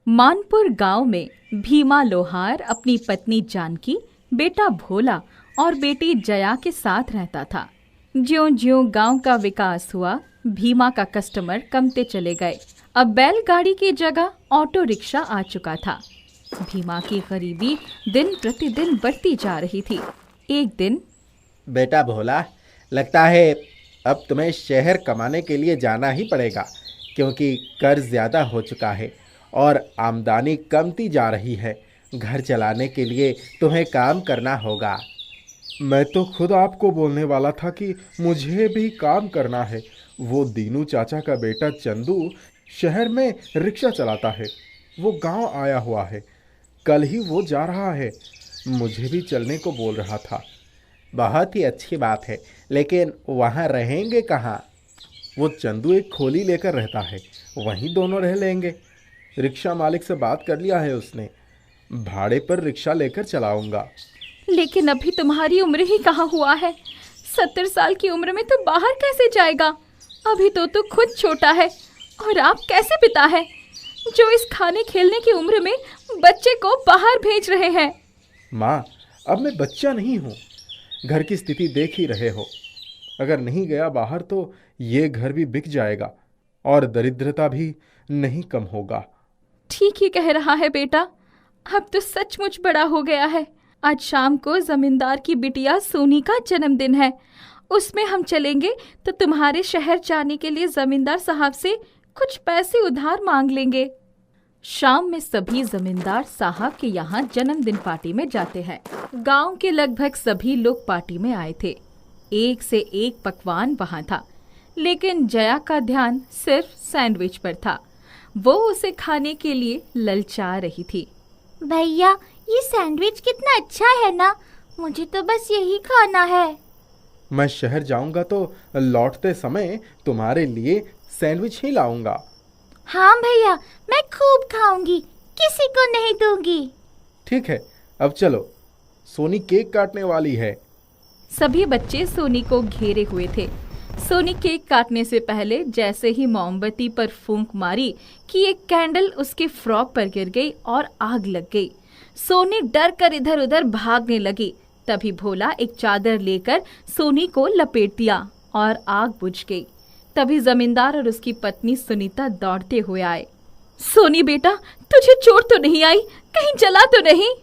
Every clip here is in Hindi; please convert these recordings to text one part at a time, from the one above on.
मानपुर गांव में भीमा लोहार अपनी पत्नी जानकी, बेटा भोला और बेटी जया के साथ रहता था। ज्यों-ज्यों गांव का विकास हुआ, भीमा का कस्टमर कमते चले गए। अब बैलगाड़ी की जगह ऑटो रिक्शा आ चुका था। भीमा की गरीबी दिन प्रतिदिन बढ़ती जा रही थी। एक दिन, बेटा भोला, लगता है अब तुम्हें शहर कमाने के लिए जाना ही पड़ेगा, क्योंकि कर्ज ज़्यादा हो चुका है और आमदनी कमती जा रही है। घर चलाने के लिए तुम्हें काम करना होगा। मैं तो खुद आपको बोलने वाला था कि मुझे भी काम करना है। वो दीनू चाचा का बेटा चंदू शहर में रिक्शा चलाता है। वो गांव आया हुआ है, कल ही वो जा रहा है। मुझे भी चलने को बोल रहा था। बहुत ही अच्छी बात है, लेकिन वहाँ रहेंगे कहाँ? वो चंदू एक खोली लेकर रहता है, वहीं दोनों रह लेंगे। रिक्शा मालिक से बात कर लिया है उसने। भाड़े पर रिक्शा लेकर चलाऊंगा। लेकिन अभी तुम्हारी उम्र ही कहाँ हुआ है? 70 साल की उम्र में तो बाहर कैसे जाएगा? अभी तो तू खुद छोटा है और आप कैसे पिता है जो इस खाने खेलने की उम्र में बच्चे को बाहर भेज रहे हैं? माँ, अब मैं बच्चा नहीं हूँ। घर की स्थिति देख ही रहे हो। अगर नहीं गया बाहर तो ये घर भी बिक जाएगा और दरिद्रता भी नहीं कम होगा। ठीक ही कह रहा है बेटा, अब तो सचमुच बड़ा हो गया है। आज शाम को जमींदार की बिटिया सोनी का जन्मदिन है। उसमें हम चलेंगे तो तुम्हारे शहर जाने के लिए जमींदार साहब से कुछ पैसे उधार मांग लेंगे। शाम में सभी जमींदार साहब के यहाँ जन्मदिन पार्टी में जाते हैं। गांव के लगभग सभी लोग पार्टी में आए थे। एक से एक पकवान वहाँ था, लेकिन जया का ध्यान सिर्फ सैंडविच पर था। वो उसे खाने के लिए ललचा रही थी। भैया, ये सैंडविच कितना अच्छा है ना, मुझे तो बस यही खाना है। मैं शहर जाऊंगा तो लौटते समय तुम्हारे लिए सैंडविच ही लाऊंगा। हाँ भैया, मैं खूब खाऊंगी, किसी को नहीं दूंगी। ठीक है, अब चलो, सोनी केक काटने वाली है। सभी बच्चे सोनी को घेरे हुए थे। सोनी केक काटने से पहले जैसे ही मोमबत्ती पर फूंक मारी कि एक कैंडल उसके फ्रॉक पर गिर गई और आग लग गई। सोनी डर कर इधर उधर भागने लगी। तभी भोला एक चादर लेकर सोनी को लपेट दिया और आग बुझ गई। तभी जमींदार और उसकी पत्नी सुनीता दौड़ते हुए आए। सोनी बेटा, तुझे चोट तो नहीं आई? कहीं जला तो नहीं?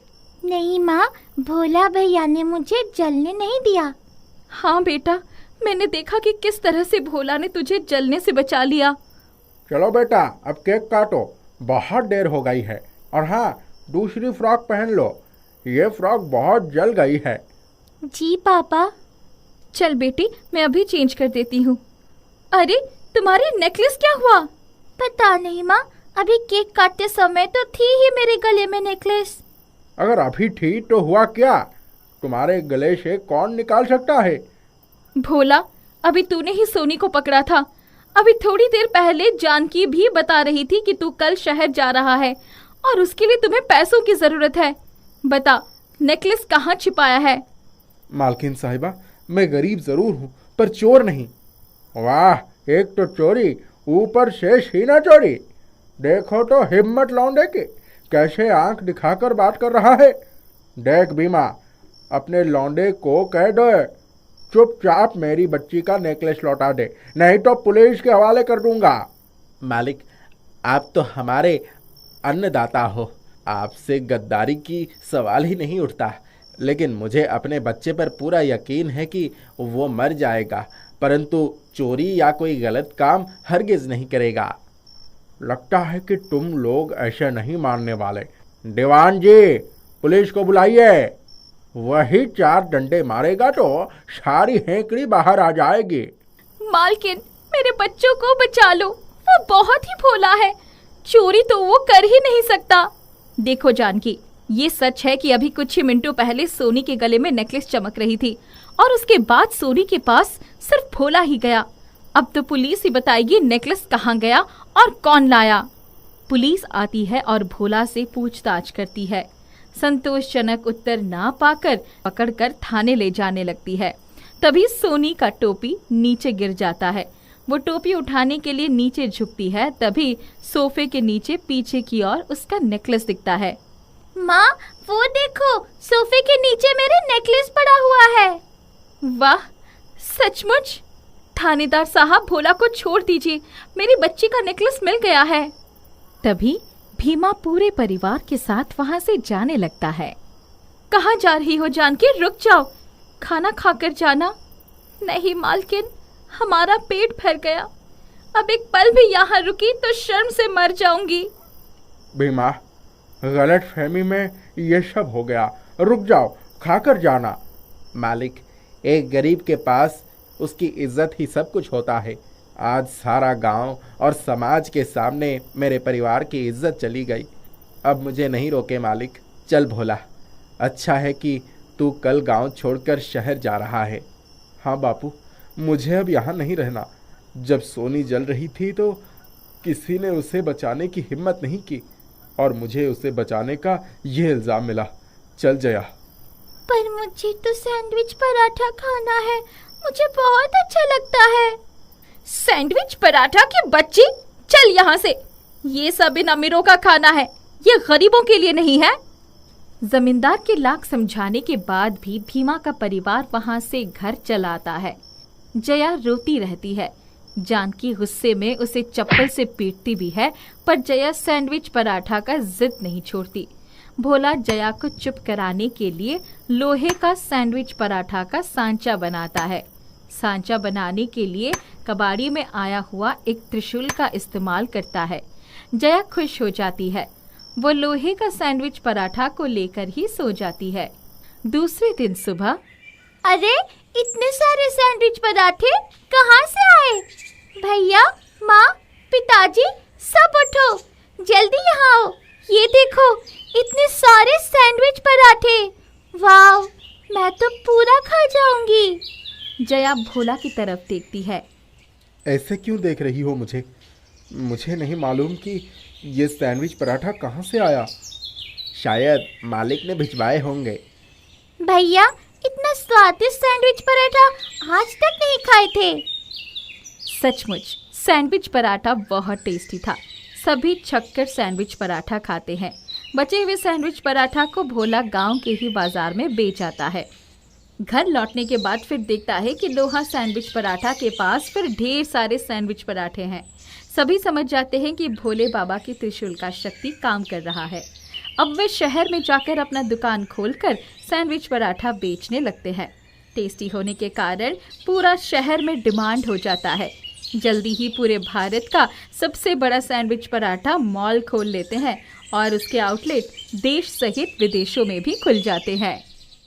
नहीं माँ, भोला भैया ने मुझे जलने नहीं दिया। हाँ बेटा, मैंने देखा कि किस तरह से भोला ने तुझे जलने से बचा लिया। चलो बेटा, अब केक काटो, बहुत देर हो गई है। और हाँ, दूसरी फ्रॉक पहन लो, ये फ्रॉक बहुत जल गई है। जी पापा। चल बेटी, मैं अभी चेंज कर देती हूँ। अरे, तुम्हारी नेकलेस क्या हुआ? पता नहीं माँ, अभी केक काटते समय तो थी ही मेरे गले में नेकलेस। अगर अभी थी तो हुआ क्या? तुम्हारे गले से कौन निकाल सकता है? भोला, अभी तूने ही सोनी को पकड़ा था। अभी थोड़ी देर पहले जानकी भी बता रही थी कि तू कल शहर जा रहा है और उसके लिए तुम्हें पैसों की जरूरत है। बता, नेकलेस कहाँ छिपाया है? मालकिन साहिबा, मैं गरीब जरूर हूँ पर चोर नहीं। वाह, एक तो चोरी, ऊपर से सीना चोरी। देखो तो हिम्मत लौंडे की, कैसे आंख दिखाकर बात कर रहा है। देख बीमा, अपने लौंडे को कह दो चुपचाप मेरी बच्ची का नेकलेस लौटा दे, नहीं तो पुलिस के हवाले कर दूंगा। मालिक, आप तो हमारे अन्नदाता हो, आपसे गद्दारी की सवाल ही नहीं उठता। लेकिन मुझे अपने बच्चे पर पूरा यकीन है कि वो मर जाएगा, परंतु चोरी या कोई गलत काम हरगिज नहीं करेगा। लगता है कि तुम लोग ऐसे नहीं मानने वाले। दीवान जी, पुलिस को बुलाइए। वही 4 डंडे मारेगा तो सारी हेकड़ी बाहर आ जाएगी। मालकिन, मेरे बच्चों को बचा लो, वो बहुत ही भोला है। चोरी तो वो कर ही नहीं सकता। देखो जानकी, ये सच है कि अभी कुछ ही मिनटों पहले सोनी के गले में नेकलेस चमक रही थी और उसके बाद सोनी के पास सिर्फ भोला ही गया। अब तो पुलिस ही बताएगी नेकलेस कहाँ गया और कौन लाया। पुलिस आती है और भोला से पूछताछ करती है। संतोषजनक उत्तर ना पाकर पकड़कर थाने ले जाने लगती है। तभी सोनी का टोपी नीचे गिर जाता है। वो टोपी उठाने के लिए नीचे झुकती है, तभी सोफे के नीचे पीछे की ओर उसका नेकलेस दिखता है। माँ, वो देखो, सोफे के नीचे मेरे नेकलेस पड़ा हुआ है। वाह, सचमुच? थानेदार साहब, भोला को छोड़ दीजिए, मेरी बच्ची का नेकलेस मिल गया है। तभी भीमा पूरे परिवार के साथ वहां से जाने लगता है। कहाँ जा रही हो जानकी? रुक जाओ, खाना खाकर जाना। नहीं मालकिन, हमारा पेट भर गया, अब एक पल भी यहाँ रुकी तो शर्म से मर जाऊंगी। भीमा, गलत फहमी में ये सब हो गया, रुक जाओ, खाकर जाना। मालिक, एक गरीब के पास उसकी इज्जत ही सब कुछ होता है। आज सारा गांव और समाज के सामने मेरे परिवार की इज्जत चली गई। अब मुझे नहीं रोके मालिक, चल भोला। अच्छा है कि तू कल गांव छोड़कर शहर जा रहा है। हाँ बापू, मुझे अब यहाँ नहीं रहना। जब सोनी जल रही थी तो किसी ने उसे बचाने की हिम्मत नहीं की और मुझे उसे बचाने का ये इल्ज़ाम मिला। चल जया। पर मुझे तो सैंडविच पराठा खाना है, मुझे बहुत अच्छा लगता है। सैंडविच पराठा की बच्ची, चल यहाँ से। ये सब इन अमीरों का खाना है, ये गरीबों के लिए नहीं है। जमींदार के लाख समझाने के बाद भी भीमा का परिवार वहां से घर चला आता है। जया रोती रहती है। जानकी गुस्से में उसे चप्पल से पीटती भी है, पर जया सैंडविच पराठा का जिद नहीं छोड़ती। भोला जया को चुप कराने के लिए लोहे का सैंडविच पराठा का सांचा बनाता है। सांचा बनाने के लिए कबाड़ी में आया हुआ एक त्रिशूल का इस्तेमाल करता है। जया खुश हो जाती है। वो लोहे का सैंडविच पराठा को लेकर ही सो जाती है। दूसरे दिन सुबह, अरे, इतने सारे सैंडविच पराठे कहाँ से आए? भैया, माँ, पिताजी, सब उठो, जल्दी यहाँ आओ। ये देखो, इतने सारे सैंडविच पराठे। वाह, मैं तो पूरा खा जाऊंगी। जया भोला की तरफ देखती है। ऐसे क्यों देख रही हो मुझे? मुझे नहीं मालूम कि ये सैंडविच पराठा कहाँ से आया। शायद मालिक ने भिजवाए होंगे। भैया, इतना स्वादिष्ट सैंडविच पराठा आज तक नहीं खाए थे। सचमुच सैंडविच पराठा बहुत टेस्टी था। सभी छक्कर सैंडविच पराठा खाते हैं। बचे हुए सैंडविच पराठा को भोला गांव के ही बाजार में बेच आता है। घर लौटने के बाद फिर देखता है कि लोहा सैंडविच पराठा के पास फिर ढेर सारे सैंडविच पराठे हैं। सभी समझ जाते हैं कि भोले बाबा की त्रिशूल का शक्ति काम कर रहा है। अब वे शहर में जाकर अपना दुकान खोलकर सैंडविच पराठा बेचने लगते हैं। टेस्टी होने के कारण पूरा शहर में डिमांड हो जाता है। जल्दी ही पूरे भारत का सबसे बड़ा सैंडविच पराठा मॉल खोल लेते हैं और उसके आउटलेट देश सहित विदेशों में भी खुल जाते हैं।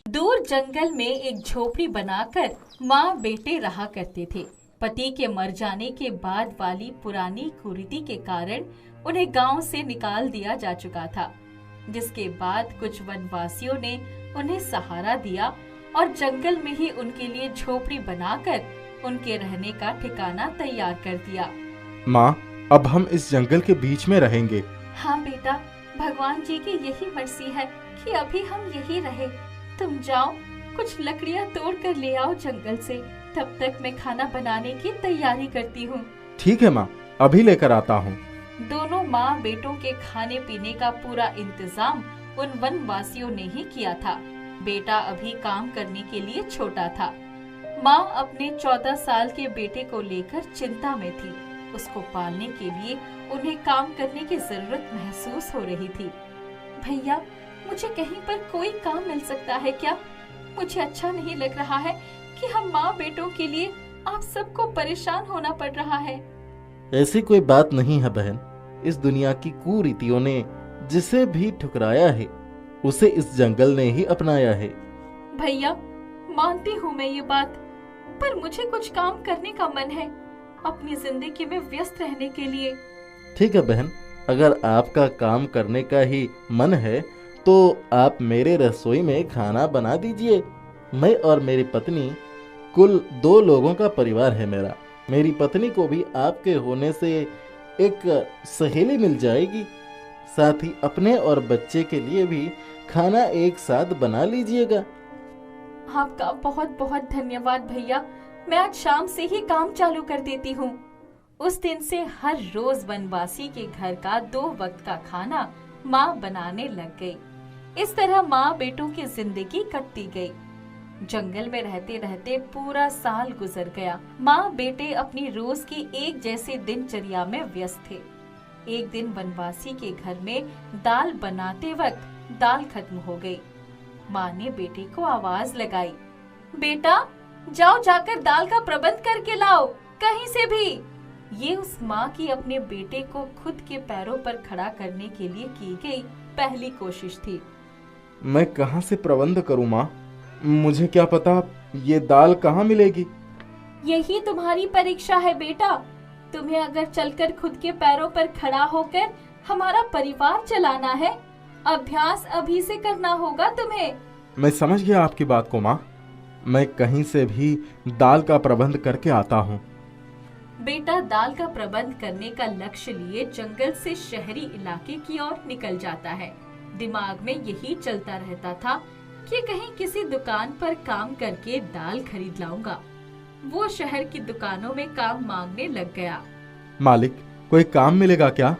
दूर जंगल में एक झोपड़ी बनाकर माँ बेटे रहा करते थे। पति के मर जाने के बाद वाली पुरानी कुरीति के कारण उन्हें गांव से निकाल दिया जा चुका था, जिसके बाद कुछ वनवासियों ने उन्हें सहारा दिया और जंगल में ही उनके लिए झोपड़ी बनाकर उनके रहने का ठिकाना तैयार कर दिया। माँ, अब हम इस जंगल के बीच में रहेंगे। हाँ बेटा, भगवान जी की यही मर्जी है कि अभी हम यही रहे। तुम जाओ, कुछ लकड़ियाँ तोड़ कर ले आओ जंगल से, तब तक मैं खाना बनाने की तैयारी करती हूँ। ठीक है माँ, अभी लेकर आता हूँ। दोनों माँ बेटों के खाने पीने का पूरा इंतजाम उन वनवासियों ने ही किया था। बेटा अभी काम करने के लिए छोटा था। माँ अपने 14 साल के बेटे को लेकर चिंता में थी। उसको पालने के लिए उन्हें काम करने की जरूरत महसूस हो रही थी। भैया, मुझे कहीं पर कोई काम मिल सकता है क्या? मुझे अच्छा नहीं लग रहा है कि हम माँ बेटों के लिए आप सबको परेशान होना पड़ रहा है। ऐसी कोई बात नहीं है बहन। इस दुनिया की कुरीतियों ने जिसे भी ठुकराया है उसे इस जंगल ने ही अपनाया है। भैया, मानती हूँ मैं ये बात, पर मुझे कुछ काम करने का मन है अपनी जिंदगी में व्यस्त रहने के लिए। ठीक है बहन, अगर आपका काम करने का ही मन है तो आप मेरे रसोई में खाना बना दीजिए। मैं और मेरी पत्नी, कुल 2 लोगों का परिवार है मेरा। मेरी पत्नी को भी आपके होने से एक सहेली मिल जाएगी। साथ ही अपने और बच्चे के लिए भी खाना एक साथ बना लीजिएगा। आपका बहुत बहुत धन्यवाद भैया। मैं आज शाम से ही काम चालू कर देती हूँ। उस दिन से हर रोज वनवासी के घर का 2 वक्त का खाना माँ बनाने लग गई। इस तरह माँ बेटों की जिंदगी कटती गई। जंगल में रहते रहते पूरा साल गुजर गया। माँ बेटे अपनी रोज की एक जैसे दिनचर्या में व्यस्त थे। एक दिन वनवासी के घर में दाल बनाते वक्त दाल खत्म हो गई। माँ ने बेटे को आवाज लगाई, बेटा जाओ जाकर दाल का प्रबंध करके लाओ कहीं से भी। ये उस माँ की अपने बेटे को खुद के पैरों पर खड़ा करने के लिए की गई पहली कोशिश थी। मैं कहाँ से प्रबंध करूँ माँ? मुझे क्या पता ये दाल कहाँ मिलेगी? यही तुम्हारी परीक्षा है बेटा। तुम्हें अगर चलकर खुद के पैरों पर खड़ा होकर हमारा परिवार चलाना है, अभ्यास अभी से करना होगा तुम्हें। मैं समझ गया आपकी बात को माँ। मैं कहीं से भी दाल का प्रबंध करके आता हूँ। बेटा दाल का प्रबंध करने का लक्ष्य लिए जंगल से शहरी इलाके की ओर निकल जाता है। दिमाग में यही चलता रहता था कि कहीं किसी दुकान पर काम करके दाल खरीद लाऊंगा। वो शहर की दुकानों में काम मांगने लग गया। मालिक, कोई काम मिलेगा क्या?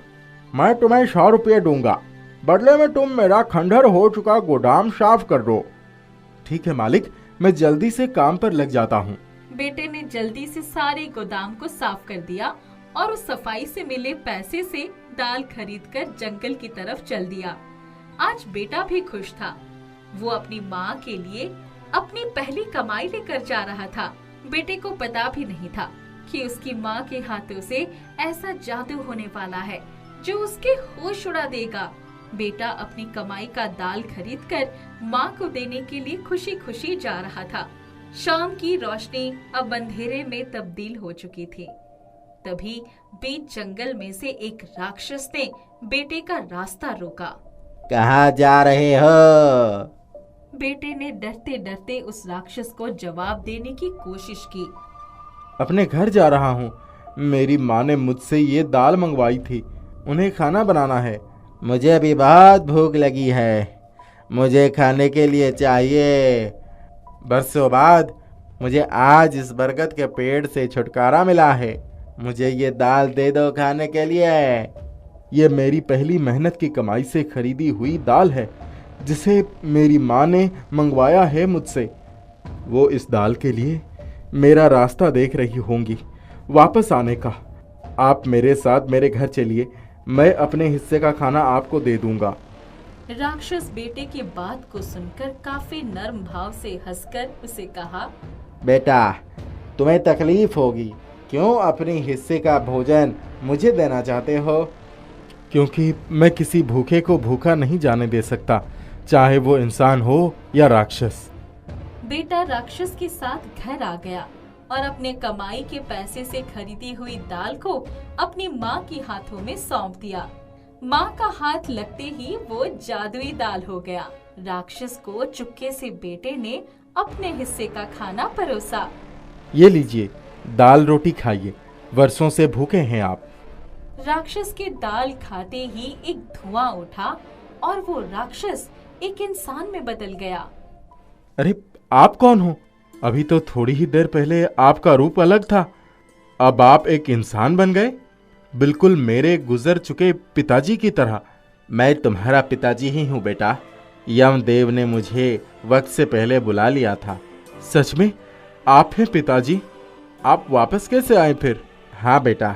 मैं तुम्हें 100 रुपये दूंगा, बदले में तुम मेरा खंडहर हो चुका गोदाम साफ कर दो। ठीक है मालिक, मैं जल्दी से काम पर लग जाता हूँ। बेटे ने जल्दी से सारे गोदाम को साफ कर दिया और उस सफाई से मिले पैसे से दाल खरीदकर जंगल की तरफ चल दिया। आज बेटा भी खुश था। वो अपनी माँ के लिए अपनी पहली कमाई लेकर जा रहा था। बेटे को पता भी नहीं था कि उसकी माँ के हाथों से ऐसा जादू होने वाला है जो उसके होश उड़ा देगा। बेटा अपनी कमाई का दाल खरीदकर माँ को देने के लिए खुशी खुशी जा रहा था। शाम की रोशनी अब अंधेरे में तब्दील हो चुकी थी। तभी बीच जंगल में से एक राक्षस ने बेटे का रास्ता रोका। कहाँ जा रहे हो? बेटे ने डरते डरते उस राक्षस को जवाब देने की कोशिश की। अपने घर जा रहा हूँ। मेरी माँ ने मुझसे ये दाल मंगवाई थी, उन्हें खाना बनाना है। मुझे भी बहुत भूख लगी है, मुझे खाने के लिए चाहिए। बरसों बाद मुझे आज इस बरगद के पेड़ से छुटकारा मिला है। मुझे ये दाल दे दो खाने के लिए। ये मेरी पहली मेहनत की कमाई से खरीदी हुई दाल है जिसे मेरी माँ ने मंगवाया है मुझसे। वो इस दाल के लिए मेरा रास्ता देख रही होंगी वापस आने का। आप मेरे साथ मेरे घर चलिए, मैं अपने हिस्से का खाना आपको दे दूंगा। राक्षस बेटे की बात को सुनकर काफी नर्म भाव से हंसकर उसे कहा, बेटा तुम्हें तकलीफ होगी, क्यों अपने हिस्से का भोजन मुझे देना चाहते हो? क्योंकि मैं किसी भूखे को भूखा नहीं जाने दे सकता, चाहे वो इंसान हो या राक्षस। बेटा राक्षस के साथ घर आ गया और अपने कमाई के पैसे से खरीदी हुई दाल को अपनी माँ के हाथों में सौंप दिया। माँ का हाथ लगते ही वो जादुई दाल हो गया। राक्षस को चुपके से बेटे ने अपने हिस्से का खाना परोसा। ये लीजिए, दाल रोटी खाइए, वर्षों से भूखे हैं आप। राक्षस के दाल खाते ही एक धुआं उठा और वो राक्षस एक इंसान में बदल गया। अरे आप कौन हो? अभी तो थोड़ी ही देर पहले आपका रूप अलग था, अब आप एक इंसान बन गए, बिल्कुल मेरे गुजर चुके पिताजी की तरह। मैं तुम्हारा पिताजी ही हूँ बेटा। यमदेव ने मुझे वक्त से पहले बुला लिया था। सच में आप हैं पिताजी? आप वापस कैसे आए फिर? हाँ बेटा,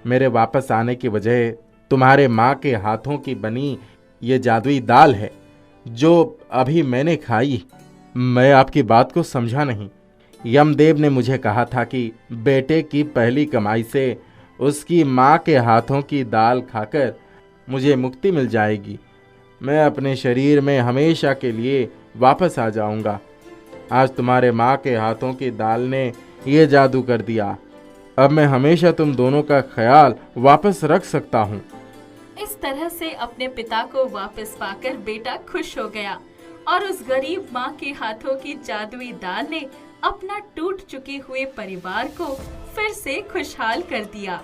मेरे वापस आने की वजह तुम्हारे माँ के हाथों की बनी ये जादुई दाल है जो अभी मैंने खाई। मैं आपकी बात को समझा नहीं। यमदेव ने मुझे कहा था कि बेटे की पहली कमाई से उसकी माँ के हाथों की दाल खाकर मुझे मुक्ति मिल जाएगी। मैं अपने शरीर में हमेशा के लिए वापस आ जाऊंगा। आज तुम्हारे माँ के हाथों की दाल ने ये जादू कर दिया। अब मैं हमेशा तुम दोनों का ख्याल वापस रख सकता हूँ। इस तरह से अपने पिता को वापस पाकर बेटा खुश हो गया और उस गरीब माँ के हाथों की जादुई दाल ने अपना टूट चुके हुए परिवार को फिर से खुशहाल कर दिया।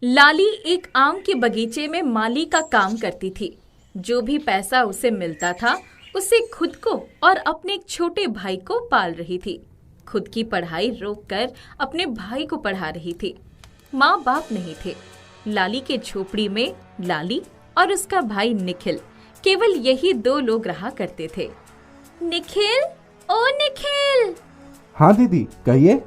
लाली एक आम के बगीचे में माली का काम करती थी। जो भी पैसा उसे मिलता था उसे खुद को और अपने एक छोटे भाई को पाल रही थी। खुद की पढ़ाई रोककर अपने भाई को पढ़ा रही थी। माँ बाप नहीं थे। लाली के झोपड़ी में लाली और उसका भाई निखिल, केवल यही 2 लोग रहा करते थे। निखिल, ओ निखिल। हाँ दीदी, कहिए।